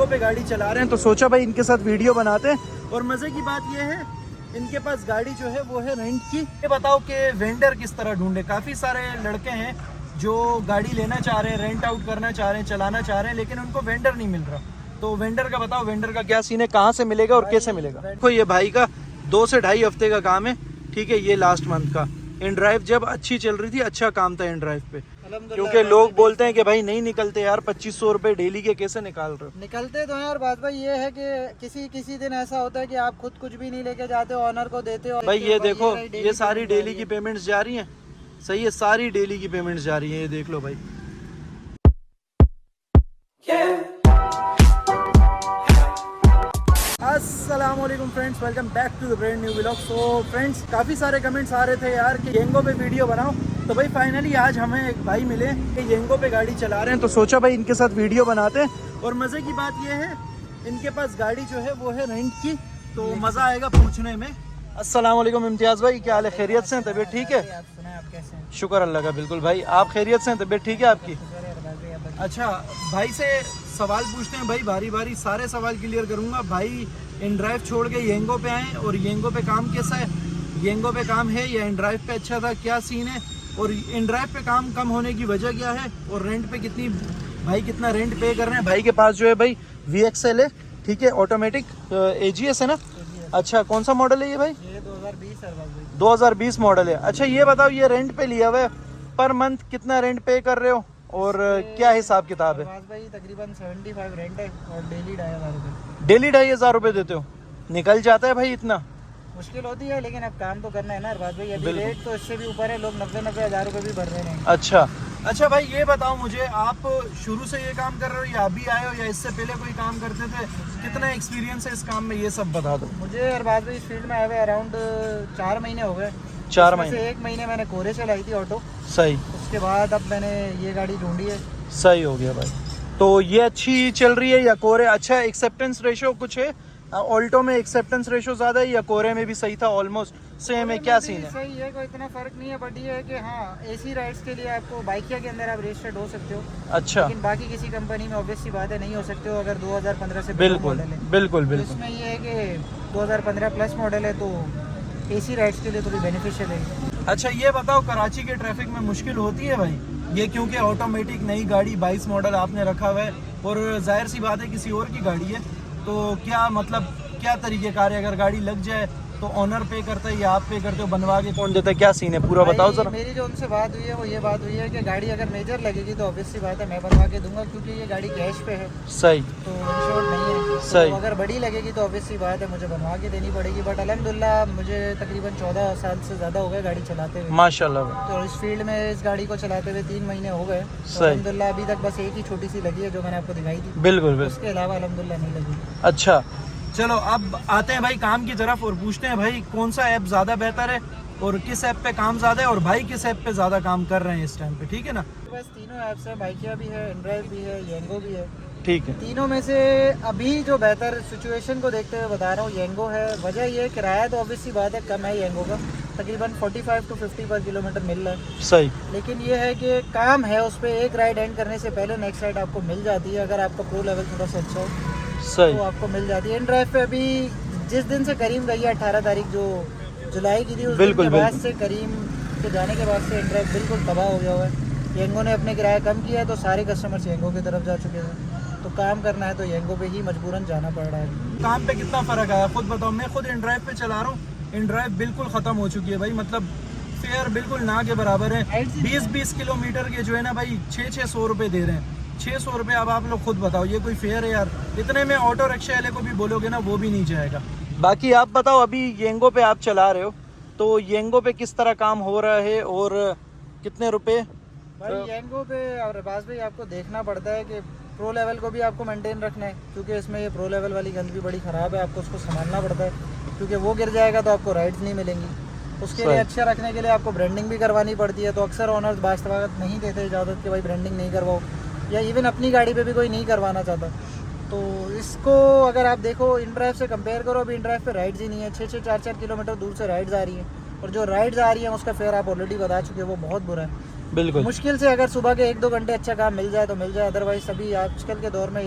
येंगो पे गाड़ी चला रहे हैं तो सोचा भाई इनके साथ वीडियो बनाते हैं। और मज़े की बात ये है इनके पास गाड़ी जो है वो है रेंट की। ये बताओ कि वेंडर किस तरह ढूंढे। काफ़ी सारे लड़के हैं जो गाड़ी लेना चाह रहे हैं, रेंट आउट करना चाह रहे हैं, चलाना चाह रहे हैं, लेकिन उनको वेंडर नहीं मिल रहा। तो वेंडर का बताओ, वेंडर का क्या सीन है, कहाँ से मिलेगा और कैसे मिलेगा। देखो ये भाई का 2 से ढाई हफ्ते का काम है, ठीक है। ये लास्ट मंथ का इन ड्राइव जब अच्छी चल रही थी, अच्छा काम था इन ड्राइव पे, क्योंकि लोग बोलते हैं कि भाई नहीं निकलते यार, 2500 रुपए डेली के कैसे निकाल रहे हो। निकलते तो हैं। और बात भाई ये है कि किसी दिन ऐसा होता है कि आप खुद कुछ भी नहीं लेके जाते हो, ऑनर को देते हो। भाई ये देखो, ये सारी डेली की पेमेंट्स जा रही हैं, सही है, सारी डेली की पेमेंट्स जा रही हैं, ये देख लो भाई। अस्सलाम वालेकुम friends, welcome back to the brand new vlog. So friends, काफ़ी सारे कमेंट्स आ रहे थे यार कि येंगो पे वीडियो बनाओ, तो भाई फाइनली आज हमें एक भाई मिले कि येंगो पे गाड़ी चला रहे हैं, तो सोचा भाई इनके साथ वीडियो बनाते हैं। और मज़े की बात ये है इनके पास गाड़ी जो है वो है रेंट की, तो मज़ा आएगा पूछने में। अस्सलाम वालेकुम इम्तियाज़ भाई, क्या हाल है, खैरियत से हैं, तबीयत ठीक है? आप कैसे हैं? शुक्र अल्लाह का, बिल्कुल भाई। आप खैरियत से हैं, तबीयत ठीक है आपकी? अच्छा भाई से सवाल पूछते हैं भाई, बारी बारी सारे सवाल क्लियर करूंगा। भाई इन ड्राइव छोड़ के येंगो पे आए, और येंगो पे काम कैसा है, येंगो पे काम है या इन ड्राइव पे अच्छा था, क्या सीन है, और इन ड्राइव पे काम कम होने की वजह क्या है, और रेंट पे कितना रेंट पे कर रहे हैं। भाई के पास जो है भाई VXL है, ठीक है, ऑटोमेटिक AGS है ना। अच्छा, कौन सा मॉडल है ये भाई? ये 2020 है भाई। 2020 मॉडल है। अच्छा ये बताओ, ये रेंट पे लिया हुआ है, पर मंथ कितना रेंट पे कर रहे हो और क्या हिसाब किताब है? भाई तकरीबन 75 रेंट है और डेली 2500 रुपये। डेली 2500 रुपये देते हो? निकल जाता है भाई इतना? मुश्किल होती है, लेकिन अब काम तो करना है ना अरबाज भाई। अभी रेट तो इससे भी ऊपर है, लोग 90 हज़ार रुपये भी भर रहे हैं। अच्छा भाई ये बताओ मुझे, आप शुरू से ये काम कर रहे हो या अभी आए हो, या इससे पहले कोई काम करते थे? कितना एक्सपीरियंस है इस काम में, ये सब बता दो मुझे। अरबाज भाई इस फील्ड में आए हुए अराउंड 4 महीने हो गए। 4 महीने से 1 महीने मैंने कोरे चलाई थी ऑटो। सही। उसके बाद अब मैंने ये गाड़ी ढूंढी है। सही हो गया भाई। तो ये अच्छी चल रही है या कोरे? अच्छा, एक्सेप्टेंस रेशो कुछ है ऑल्टो में, एक्सेप्टेंस रेशो ज्यादा है या कोरे में भी सही था, ऑलमोस्ट सेम है, क्या सीन है? सही है, कोई इतना फर्क नहीं है, बट ये है कि हाँ AC राइड्स के लिए आपको बाइकिया के अंदर आप रजिस्टर्ड हो सकते हो। अच्छा, लेकिन बाकी किसी कंपनी में ऑब्वियस सी बात है नहीं हो सकते हो अगर 2015 से बिल्कुल मॉडल है। बिल्कुल तो बिल्कुल। इसमें ये है कि 2015 प्लस मॉडल है, तो AC राइड्स के लिए थोड़ी बेनिफिशियल है। अच्छा ये बताओ, कराची के ट्रैफिक में मुश्किल होती है भाई ये, क्योंकि ऑटोमेटिक नई गाड़ी 22 मॉडल आपने रखा हुआ है, और जाहिर सी बात है किसी और की गाड़ी है, तो क्या मतलब क्या तरीक़ेकार है, अगर गाड़ी लग जाए तो ऑनर पे करता है या आप पे करते हो, बनवा के कौन देता है, क्या सीन है पूरा बताओ जरा। मेरी जो उनसे बात हुई है वो ये बात हुई है कि गाड़ी अगर मेजर लगेगी तो ऑब्वियस सी बात है मैं बनवा के दूंगा, क्योंकि ये गाड़ी कैश पे है। सही। तो इंश्योर्ड नहीं है। सही। तो अगर बड़ी लगेगी तो ऑब्वियस सी बात है मुझे बनवा के देनी पड़ेगी। बट अल्हम्दुलिल्लाह मुझे तकरीबन 14 साल से ज़्यादा हो गए गाड़ी चलाते हुए, माशाल्लाह। तो इस फील्ड में इस गाड़ी को चलाते हुए 3 महीने हो गए। तो अल्हम्दुलिल्लाह अभी तक बस एक ही छोटी सी लगी है जो मैंने आपको दिखाई थी। बिल्कुल। उसके अलावा अल्हम्दुलिल्लाह नहीं लगी। अच्छा चलो, अब आते हैं भाई काम की तरफ और पूछते हैं भाई कौन सा ऐप ज़्यादा बेहतर है और किस ऐप पे काम ज़्यादा है, और भाई किस ऐप पे ज़्यादा काम कर रहे हैं इस टाइम पे, ठीक है ना? बस तीनों ऐप्स है, बाइकिया भी है, इनड्राइव भी है, येंगो भी है। ठीक है। तीनों में से अभी जो बेहतर सिचुएशन को देखते हुए बता रहा हूँ येंगो है। वजह ये किराया तो ऑब्वियसली बात है कम है येंगो का, तकरीबन 45 to 50 पर किलोमीटर मिल रहा है। सही। लेकिन ये है कि काम है उस पर, एक राइड एंड करने से पहले नेक्स्ट राइड आपको मिल जाती है, अगर आपका प्रो लेवल थोड़ा सा अच्छा हो सही तो आपको मिल जाती है। इन ड्राइव पे अभी जिस दिन से करीम गई है 18 तारीख जो जुलाई की थी, उस दिन के बाद से करीम के जाने के बाद से इन ड्राइव बिल्कुल तबाह हो गया हुआ है। येंगो ने अपने किराया कम किया है तो सारे कस्टमर्स येंगो की तरफ जा चुके हैं, तो काम करना है तो येंगो पे ही मजबूरन जाना पड़ रहा है। काम पे कितना फ़र्क आया खुद बताओ? मैं खुद इन ड्राइव पे चला रहा हूँ, इन ड्राइव बिल्कुल ख़त्म हो चुकी है भाई, मतलब फेयर बिल्कुल ना के बराबर है। 20-20 किलोमीटर के जो है ना भाई 600 रुपये दे रहे हैं, 600 रुपये। अब आप लोग खुद बताओ ये कोई फेयर है यार? इतने में ऑटो रिक्शा वाले को भी बोलोगे ना वो भी नहीं जाएगा। बाकी आप बताओ, अभी येंगो पे आप चला रहे हो तो येंगो पे किस तरह काम हो रहा है और कितने रुपए? भाई येंगो पे और अरबाज भाई आपको देखना पड़ता है कि प्रो लेवल को भी आपको मेंटेन रखना है, क्योंकि इसमें ये प्रो लेवल वाली गंद भी बड़ी ख़राब है, आपको उसको संभालना पड़ता है, क्योंकि वो गिर जाएगा तो आपको राइड्स नहीं मिलेंगी। उसके लिए अच्छा रखने के लिए आपको ब्रांडिंग भी करवानी पड़ती है, तो अक्सर ओनर्स बास्तवागत नहीं देते इजाज़त कि भाई ब्रांडिंग नहीं करवाओ, या इवन अपनी गाड़ी पे भी कोई नहीं करवाना चाहता। तो इसको अगर आप देखो इन ड्राइव से कंपेयर करो, अभी इन ड्राइव पे राइड्स ही नहीं है, 6-6 4-4 किलोमीटर दूर से राइड्स आ रही हैं, और जो राइड्स आ रही हैं उसका फेयर आप ऑलरेडी बता चुके हैं, वो बहुत बुरा है। बिल्कुल। मुश्किल से अगर सुबह के 1-2 घंटे अच्छा काम मिल जाए तो मिल जाए, अदरवाइज सभी आजकल के दौर में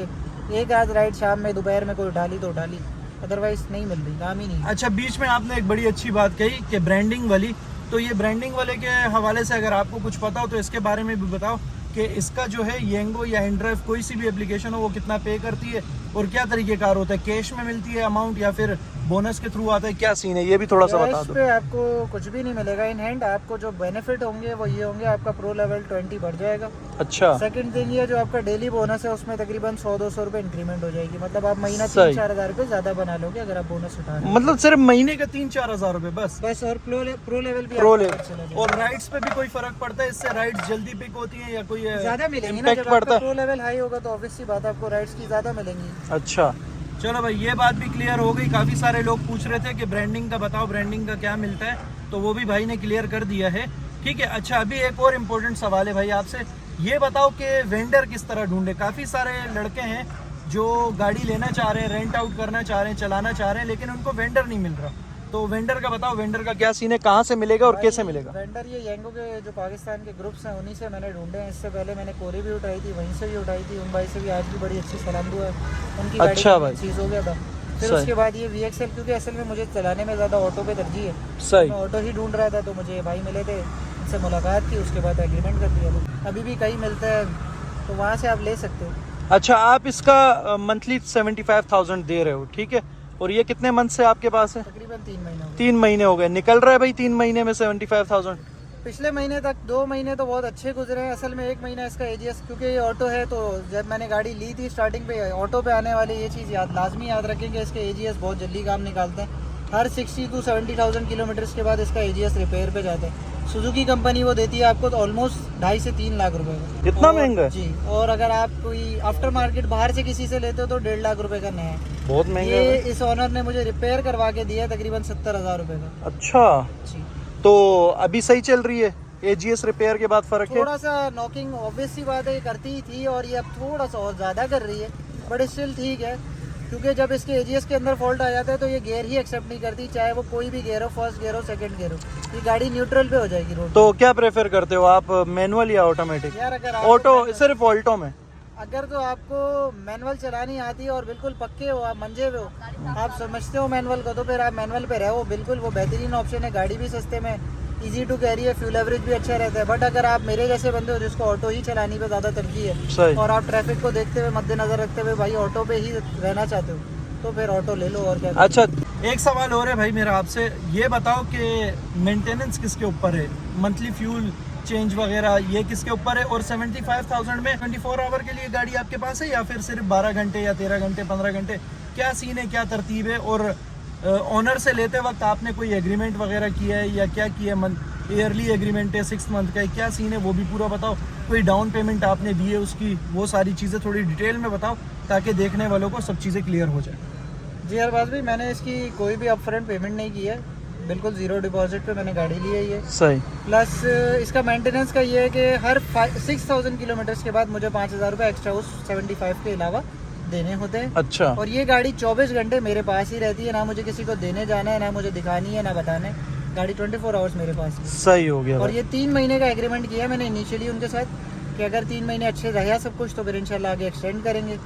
एक आध राइड शाम में दोपहर में कोई उठा ली तो उठा ली, अदरवाइज नहीं मिल रही, काम ही नहीं। अच्छा, बीच में आपने एक बड़ी अच्छी बात कही कि ब्रांडिंग वाली, तो ये ब्रांडिंग वाले के हवाले से अगर आपको कुछ पता हो तो इसके बारे में भी बताओ कि इसका जो है येंगो या इनड्राइव कोई सी भी एप्लीकेशन हो वो कितना पे करती है और क्या तरीकेकार होता है, कैश में मिलती है अमाउंट या फिर बोनस के थ्रू आता है, क्या सीन है, ये भी थोड़ा सा बता दो। पे आपको कुछ भी नहीं मिलेगा इन हैंड, आपको जो बेनिफिट होंगे वो ये होंगे, आपका प्रो लेवल 20 बढ़ जाएगा। अच्छा, सेकंड थिंग ये जो आपका डेली बोनस है उसमें तकरीबन 100-200 रुपए इंक्रीमेंट हो जाएगी, मतलब आप महीना सही। 3-4 हज़ार रुपए ज्यादा बना लोगे अगर आप बोनस उठा रहे हैं। मतलब सिर्फ महीने का 3-4 हज़ार रुपए बस। और प्रो लेवल भी प्रो आपको लेवल चला जाएगा। और राइड्स पे भी कोई फर्क पड़ता है इससे? राइड्स जल्दी पिक होती है या कोई ज्यादा मिलेंगी ना, इम्पैक्ट जब पड़ता आपका है? प्रो लेवल हाई होगा तो ऑब्वियस सी बात है आपको राइड्स की ज्यादा मिलेंगी। अच्छा, चलो भाई ये बात भी क्लियर हो गई। काफ़ी सारे लोग पूछ रहे थे कि ब्रांडिंग का बताओ, ब्रांडिंग का क्या मिलता है, तो वो भी भाई ने क्लियर कर दिया है। ठीक है, अच्छा अभी एक और इम्पोर्टेंट सवाल है भाई आपसे, ये बताओ कि वेंडर किस तरह ढूंढे? काफ़ी सारे लड़के हैं जो गाड़ी लेना चाह रहे हैं, रेंट आउट करना चाह रहे हैं, चलाना चाह रहे हैं, लेकिन उनको वेंडर नहीं मिल रहा। तो वेंडर का बताओ, वेंडर का क्या सीन है, कहाँ से मिलेगा और कैसे मिलेगा? वेंडर ये येंगो के जो पाकिस्तान के ग्रुप्स हैं उन्हीं से मैंने ढूंढे हैं। इससे पहले मैंने कोरी भी उठाई थी, वहीं से भी उठाई थी, उन भाई से भी आज भी बड़ी अच्छी सलाम दुआ है। उनकी अच्छा भाई, चीज़ हो गया था। फिर उसके बाद ये VXL, क्योंकि असल में मुझे चलाने में ज़्यादा ऑटो पे तरजीह है, सही। मैं ऑटो ही ढूंढ रहा था, तो मुझे भाई मिले थे, उनसे मुलाकात की, उसके बाद एग्रीमेंट कर दिया। तो अभी भी कहीं मिलता है तो वहाँ से आप ले सकते हो। अच्छा, आप इसका मंथली 75,000 दे रहे हो, ठीक है, और ये कितने मंथ से आपके पास है? तकरीबन 3 महीने हो गए। 3 महीने हो गए। निकल रहा है भाई 3 महीने में 75,000? पिछले महीने तक 2 महीने तो बहुत अच्छे गुजरे हैं। असल में 1 महीना इसका AGS, क्योंकि ये ऑटो है, तो जब मैंने गाड़ी ली थी स्टार्टिंग पे ऑटो पे आने वाले ये चीज़ लाजमी याद रखें कि इसके AGS बहुत जल्दी काम निकालते हैं। हर 60 to 70,000 किलोमीटर्स के बाद इसका AGS रिपेयर पे जाता है। सुजुकी कंपनी वो देती है आपको तो ऑलमोस्ट 2.5 से 3 लाख रुपए का। इतना महंगा है? जी, और अगर आप कोई आफ्टर मार्केट बाहर से किसी से लेते हो तो 1.5 लाख रुपए का नया है। बहुत महंगा ये है। इस ऑनर ने मुझे रिपेयर करवा के दिया है तकरीबन 70,000 रुपए का। अच्छा, जी, तो अभी सही चल रही है? AGS रिपेयर के बाद फर्क है? थोड़ा सा नॉकिंग ऑब्वियस सी बात है ये करती ही थी, और ये अब थोड़ा सा और ज़्यादा कर रही है, बट स्टिल ठीक है, क्योंकि जब इसके AGS के अंदर फॉल्ट आ जाता है तो ये गियर ही एक्सेप्ट नहीं करती, चाहे वो कोई भी गियर हो, फर्स्ट गियर हो, सेकंड गियर हो, ये गाड़ी न्यूट्रल पे हो जाएगी रोड। तो क्या प्रेफर करते हो आप, मैनुअल या ऑटोमेटिक? यार अगर ऑटो, सिर्फ ऑल्टो में? अगर तो आपको मैनुअल चलानी आती है और बिल्कुल पक्के हो, आप मंजे हुए हो, आप समझते हो मैनुअल को, तो फिर आप मैनुअल पे रहो, बिल्कुल वो बेहतरीन ऑप्शन है। गाड़ी भी सस्ते में, इजी टू कैरी है, फ्यूल एवरेज भी अच्छा रहता है। बट अगर आप मेरे जैसे बंदे हो जिसको ऑटो ही चलाने पे ज़्यादा तरजीह है, सही। और आप ट्रैफिक को देखते हुए मद्देनजर रखते हुए भाई ऑटो पे ही रहना चाहते हो, तो फिर ऑटो ले लो और क्या। अच्छा, एक सवाल और है भाई मेरा आपसे, ये बताओ कि मेंटेनेंस किसके ऊपर है, मंथली फ्यूल चेंज वगैरह ये किसके ऊपर है? और 75,000 में 24 आवर के लिए गाड़ी आपके पास है या फिर सिर्फ 12 घंटे या 13 घंटे 15 घंटे, क्या सीन है, क्या तरतीब है? और ओनर से लेते वक्त आपने कोई एग्रीमेंट वगैरह किया है या क्या किया है? ईयरली एग्रीमेंट है, 6 मंथ का है, क्या सीन है वो भी पूरा बताओ। कोई डाउन पेमेंट आपने दी है उसकी, वो सारी चीज़ें थोड़ी डिटेल में बताओ ताकि देखने वालों को सब चीज़ें क्लियर हो जाए। जी अरबाज भाई, मैंने इसकी कोई भी अपफ्रंट पेमेंट नहीं की है, बिल्कुल ज़ीरो डिपॉजिट पे मैंने गाड़ी ली है ये। सही। प्लस इसका मेंटेनेंस का ये है कि हर 6,000 किलोमीटर्स के बाद मुझे 5,000 रुपये एक्स्ट्रा उस 75 के अलावा देने होते हैं। अच्छा, और ये गाड़ी 24 घंटे मेरे पास ही रहती है, ना मुझे किसी को देने जाना है, ना मुझे दिखानी है, ना बताना है, गाड़ी 24 आवर्स मेरे पास ही है। सही हो गया और भाई। ये 3 महीने का एग्रीमेंट किया है मैंने इनिशियली उनके साथ कि अगर 3 महीने अच्छे रहा सब कुछ तो फिर इंशाल्लाह आगे एक्सटेंड करेंगे।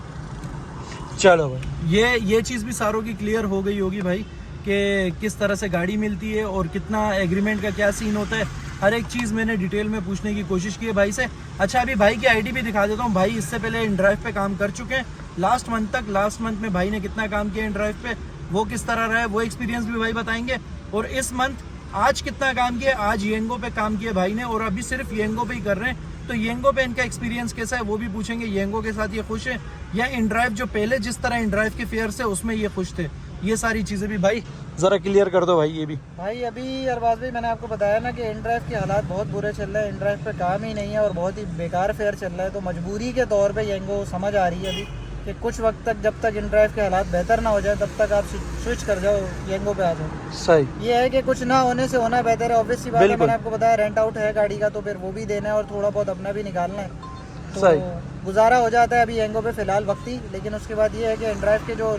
चलो भाई, ये चीज़ भी सारों की क्लियर हो गई होगी भाई कि किस तरह से गाड़ी मिलती है और कितना एग्रीमेंट का क्या सीन होता है। हर एक चीज़ मैंने डिटेल में पूछने की कोशिश की है भाई से। अच्छा, अभी भाई की आईडी भी दिखा देता हूँ। भाई इससे पहले इनड्राइव पे काम कर चुके हैं लास्ट मंथ में भाई ने कितना काम किया इनड्राइव पे, वो किस तरह रहा है, वो एक्सपीरियंस भी भाई बताएंगे। और इस मंथ आज कितना काम किया, आज येंगो पे काम किया भाई ने और अभी सिर्फ येंगो पे ही कर रहे हैं, तो येंगो पे इनका एक्सपीरियंस कैसा है वो भी पूछेंगे। येंगो के साथ ये खुश है या इनड्राइव जो पहले जिस तरह इनड्राइव के फेयर से उसमें ये खुश थे, ये सारी चीज़ें भी भाई ज़रा क्लियर कर दो भाई। ये भी भाई अभी अरबाज भाई मैंने आपको बताया ना कि इनड्राइव के हालात बहुत बुरे चल रहे हैं, इनड्राइव पे काम ही नहीं है और बहुत ही बेकार फेयर चल रहा है, तो मजबूरी के तौर पे येंगो समझ आ रही है अभी कि कुछ वक्त तक जब तक इनड्राइव के हालात बेहतर ना हो जाए तब तक आप स्विच कर जाओ, येंगो पे आ जाओ। सही। ये है कि कुछ ना होने से होना बेहतर है, ऑब्वियस सी बात है। मैंने आपको बताया रेंट आउट है गाड़ी का, तो फिर वो भी देना है और थोड़ा बहुत अपना भी निकालना है, तो सही गुजारा हो जाता है अभी येंगो पे फिलहाल वक्ती। लेकिन उसके बाद ये है कि इनड्राइव के जो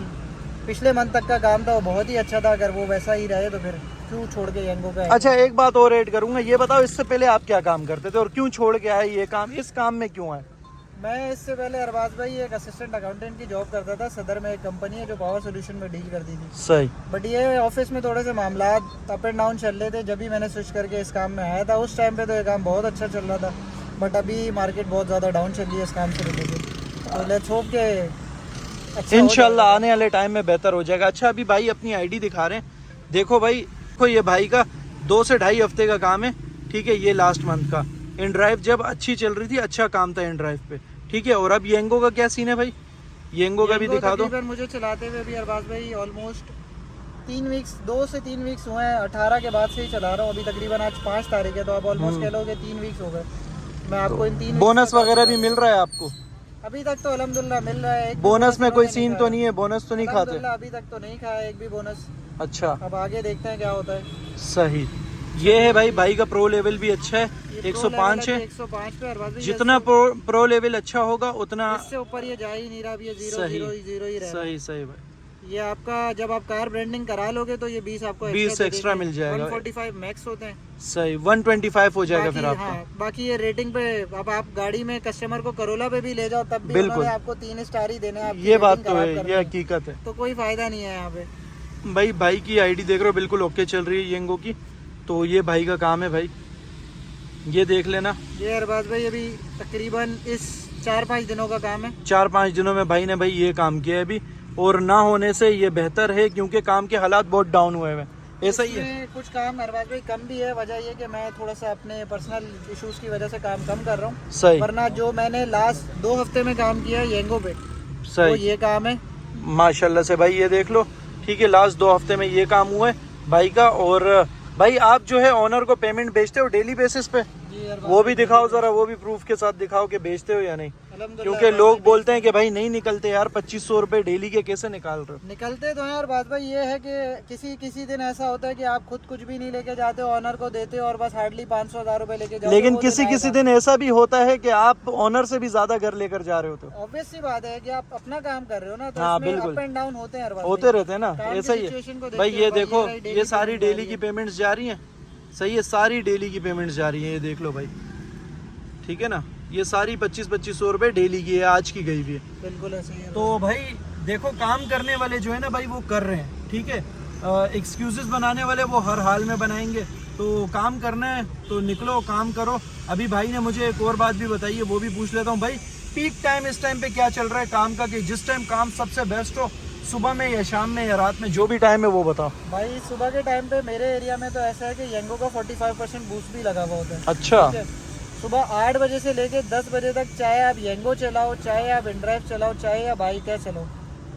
पिछले मंथ तक का काम था वो बहुत ही अच्छा था, अगर वो वैसा ही रहे तो फिर क्यों छोड़ के येंगो पे। अच्छा, एक बात और ऐड करूंगा, ये बताओ इससे पहले आप क्या काम करते थे और क्यों छोड़ के आए ये काम, इस काम में क्यों आए? मैं इससे पहले अरबाज भाई एक असिस्टेंट अकाउंटेंट की जॉब करता था। सदर में एक कंपनी है जो पावर सोल्यूशन में डील करती थी। सही। बट ये ऑफिस में थोड़े से मामला अप एंड डाउन चल रहे थे। जब भी मैंने स्विच करके इस काम में आया था, उस टाइम पे तो ये काम बहुत अच्छा चल रहा था, बट अभी मार्केट बहुत ज़्यादा डाउन चल रही है इस काम से रिलेटेड। तो लेट्स होप के अच्छा इंशाल्लाह आने वाले टाइम में बेहतर हो जाएगा। अच्छा, अभी भाई अपनी आईडी दिखा रहे हैं, देखो भाई, देखो ये भाई का 2 से ढाई हफ्ते का काम है, ठीक है। ये लास्ट मंथ का इन ड्राइव जब अच्छी चल रही थी, अच्छा काम था इन ड्राइव पे, ठीक है। और अब येंगो का क्या सीन है भाई? येंगो का भी दिखा दो। मुझे चलाते हुए अभी अरबाज भाई ऑलमोस्ट 2 से 3 वीक्स हुए हैं। 18 के बाद से ही चला रहा हूँ। अभी तकरीबन आज 5 तारीख है, तो आप ऑलमोस्ट कह लो कि 3 वीक्स हो गए। मैं आपको इन 3 बोनस वगैरह भी मिल रहा है आपको? अभी तक तो अल्हम्दुलिल्लाह मिल रहा है। बोनस में कोई सीन तो नहीं है? बोनस तो नहीं खाते? अभी तक तो नहीं खाया एक भी बोनस। अच्छा, अब आगे देखते हैं क्या होता है। सही। ये है भाई का प्रो लेवल भी अच्छा है, 105 है। 105 पे अरबाज भाई, जितना प्रो लेवल अच्छा होगा उतना इससे ऊपर ये जा ही नहीं रहा। अभी ये 0 सही। 0 0 ही रहा। सही सही भाई। ये आपका जब आप कार ब्रांडिंग करा लोगे तो ये 20 आपको 20 एक्स्ट्रा मिल जाएगा। 145 मैक्स होते हैं। सही, 125 हो जाएगा फिर आपका। हाँ, बाकी ये रेटिंग पे अब आप गाड़ी में कस्टमर को करोला पे भी ले जाओ, तब भी बिल्कुल। उन्होंने आपको 3 स्टार ही देने हैं। आपकी ये बात रेटिंग तो खराब है, करनी ये हकीकत है। तो कोई फायदा नहीं है यहाँ पे। भाई की आईडी देख रहे हो, बिल्कुल ओके चल रही है येंगो की। तो ये भाई का काम है भाई, ये देख लेना। ये अरबाज भाई अभी तकरीबन इस 4-5 दिनों का काम है। 4-5 दिनों में भाई ने ये काम किया है अभी, और ना होने से ये बेहतर है, क्योंकि काम के हालात बहुत डाउन हुए हैं। ऐसा ही है। कुछ काम अरबाज भाई कम भी है। वजह ये कि मैं थोड़ा सा अपने पर्सनल इश्यूज की वजह से काम कम कर रहा हूँ। सही। वरना जो मैंने लास्ट 2 हफ्ते में काम किया है येंगो पे, सही, तो ये काम है माशाल्लाह से भाई। ये देख लो, ठीक है, लास्ट 2 हफ्ते में ये काम हुआ है भाई का। और भाई आप जो है ओनर को पेमेंट भेजते हो डेली बेसिस पे? वो भी दिखाओ जरा, वो भी प्रूफ के साथ दिखाओ कि भेजते हो या नहीं, क्योंकि लोग बोलते हैं कि भाई नहीं निकलते यार। 2500 रुपए डेली के कैसे निकाल रहे हो? निकलते तो हैं यार। बात भाई ये है कि किसी दिन ऐसा होता है कि आप खुद कुछ भी नहीं लेके जाते हो, ऑनर को देते हो और बस हार्डली 500-1000 रुपए लेके जाओ। लेकिन किसी दिन ऐसा भी होता है कि आप ऑनर से भी ज्यादा घर लेकर जा रहे हो। तो ऑब्वियस सी बात है कि आप अपना काम कर रहे हो ना, तो हाँ, इसमें बिल्कुल अप एंड डाउन होते हैं, होते रहते हैं ना, ऐसा ही है भाई। ये देखो, ये सारी डेली की पेमेंट्स जा रही हैं, सही है, सारी डेली की पेमेंट्स जा रही है। ये देख लो भाई, ठीक है ना, ये सारी 2500 रुपए डेली की है, आज की गई भी है। बिल्कुल ऐसे ही है। तो भाई देखो, काम करने वाले जो है ना भाई, वो कर रहे हैं, ठीक है। एक्सक्यूजेस बनाने वाले वो हर हाल में बनाएंगे। तो काम करना है तो निकलो, काम करो। अभी भाई ने मुझे एक और बात भी बताई है, वो भी पूछ लेता हूँ भाई। पीक टाइम इस टाइम पे क्या चल रहा है काम का, कि जिस टाइम काम सबसे बेस्ट हो, सुबह में या शाम में या रात में, जो भी टाइम है वो बताओ भाई। सुबह के टाइम पे मेरे एरिया में तो ऐसा है कि येंगो का 45% बूस्ट भी लगा हुआ होता है। अच्छा। सुबह 8 बजे से लेके 10 बजे तक, चाहे आप येंगो चलाओ, चाहे आप इनड्राइव चलाओ, चाहे आप बाइक है चलाओ,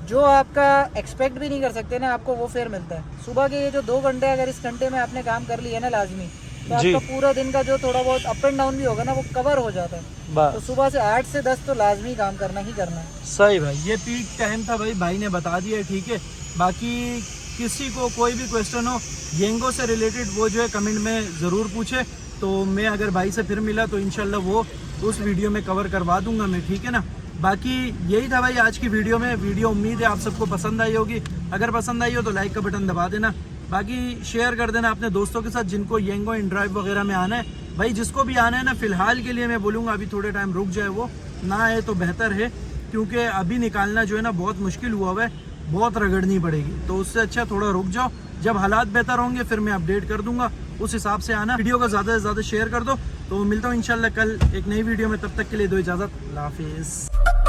जो आपका एक्सपेक्ट भी नहीं कर सकते ना, आपको वो फेयर मिलता है। सुबह के ये जो 2 घंटे, अगर इस घंटे में आपने काम कर लिया ना लाजमी, तो आपका पूरा दिन का जो थोड़ा बहुत अप एंड डाउन भी होगा ना, वो कवर हो जाता है। तो सुबह से 8 से 10 तो लाजमी काम करना ही करना है। सही भाई, ये पीक टाइम था भाई ने बता दिया, ठीक है। बाकी किसी को कोई भी क्वेश्चन हो येंगो से रिलेटेड, वो जो है कमेंट में ज़रूर पूछे। तो मैं अगर भाई से फिर मिला तो इंशाल्लाह वो उस वीडियो में कवर करवा दूंगा मैं, ठीक है ना। बाकी यही था भाई आज की वीडियो में। वीडियो उम्मीद है आप सबको पसंद आई होगी। अगर पसंद आई हो तो लाइक का बटन दबा देना, बाकी शेयर कर देना अपने दोस्तों के साथ जिनको येंगो इन ड्राइव वगैरह में आना है। भाई जिसको भी आना है ना, फिलहाल के लिए मैं बोलूँगा अभी थोड़े टाइम रुक जाए, वो ना आए तो बेहतर है, क्योंकि अभी निकालना जो है ना बहुत मुश्किल हुआ है, बहुत रगड़नी पड़ेगी। तो उससे अच्छा थोड़ा रुक जाओ, जब हालात बेहतर होंगे फिर मैं अपडेट कर दूंगा, उस हिसाब से आना। वीडियो को ज़्यादा से ज़्यादा शेयर कर दो। तो मिलता हूँ इंशाल्लाह कल एक नई वीडियो में, तब तक के लिए दो इजाज़त, अल्लाह हाफिज़।